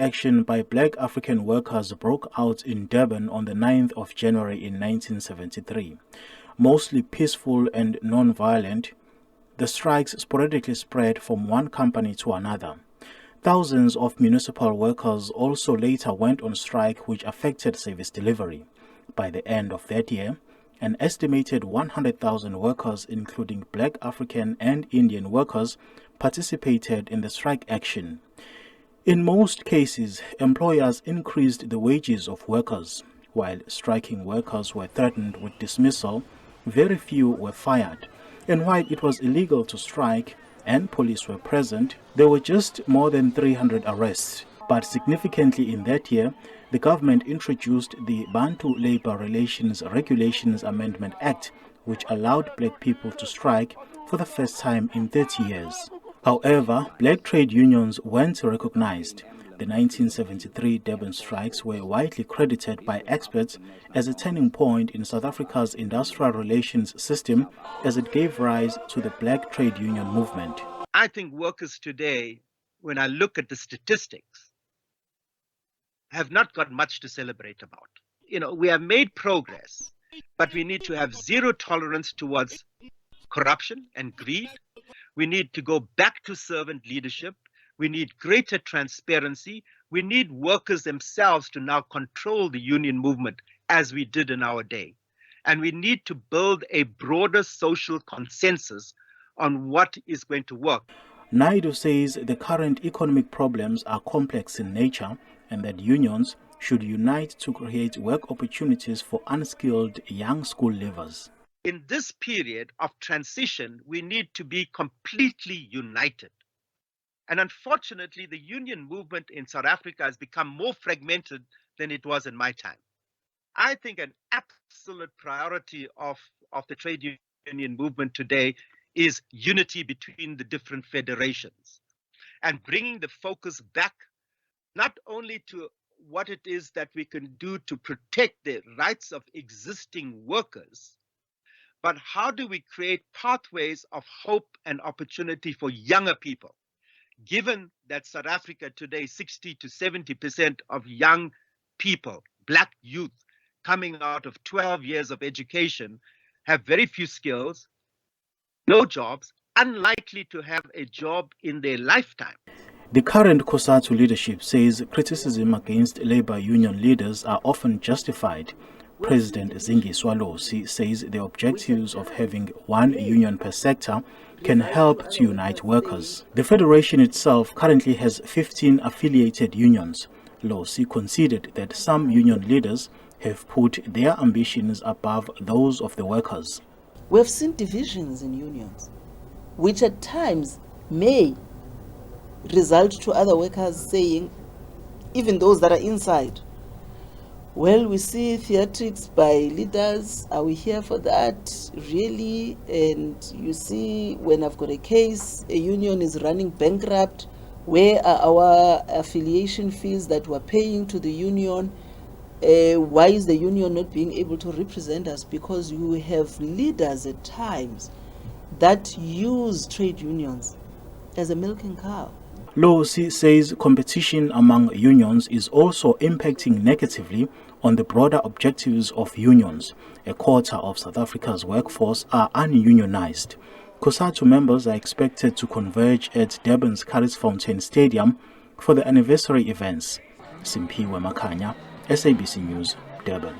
action by Black African workers broke out in Durban on the 9th of January in 1973. Mostly peaceful and non-violent, the strikes sporadically spread from one company to another. Thousands of municipal workers also later went on strike, which affected service delivery. By the end of that year, an estimated 100,000 workers, including Black African and Indian workers, participated in the strike action. In most cases, employers increased the wages of workers. While striking workers were threatened with dismissal, very few were fired. And while it was illegal to strike and police were present, there were just more than 300 arrests. But significantly in that year, the government introduced the Bantu Labor Relations Regulations Amendment Act, which allowed black people to strike for the first time in 30 years. However, black trade unions weren't recognized. The 1973 Durban strikes were widely credited by experts as a turning point in South Africa's industrial relations system, as it gave rise to the black trade union movement. I think workers today, when I look at the statistics, have not got much to celebrate about. We have made progress, but we need to have zero tolerance towards corruption and greed. We need to go back to servant leadership. We need greater transparency. We need workers themselves to now control the union movement as we did in our day. And we need to build a broader social consensus on what is going to work. Naidu says the current economic problems are complex in nature and that unions should unite to create work opportunities for unskilled young school leavers. In this period of transition, we need to be completely united. And unfortunately, the union movement in South Africa has become more fragmented than it was in my time. I think an absolute priority of the trade union movement today is unity between the different federations and bringing the focus back not only to what it is that we can do to protect the rights of existing workers, but how do we create pathways of hope and opportunity for younger people? Given that South Africa today, 60 to 70% of young people, black youth, coming out of 12 years of education, have very few skills, no jobs, unlikely to have a job in their lifetime. The current Cosatu leadership says criticism against labor union leaders are often justified. President Zingiswa Losi says the objectives of having one union per sector can help to unite workers. The federation itself currently has 15 affiliated unions. Losi conceded that some union leaders have put their ambitions above those of the workers. We have seen divisions in unions, which at times may result to other workers saying, even those that are inside, well, we see theatrics by leaders, are we here for that, really? And you see, when I've got a case, a union is running bankrupt, where are our affiliation fees that we're paying to the union? Why is the union not being able to represent us? Because you have leaders at times that use trade unions as a milking cow. Losi says competition among unions is also impacting negatively on the broader objectives of unions. A quarter of South Africa's workforce are ununionized. Cosatu members are expected to converge at Durban's Fontaine Stadium for the anniversary events. Simphiwe Makhanya, SABC News, Durban.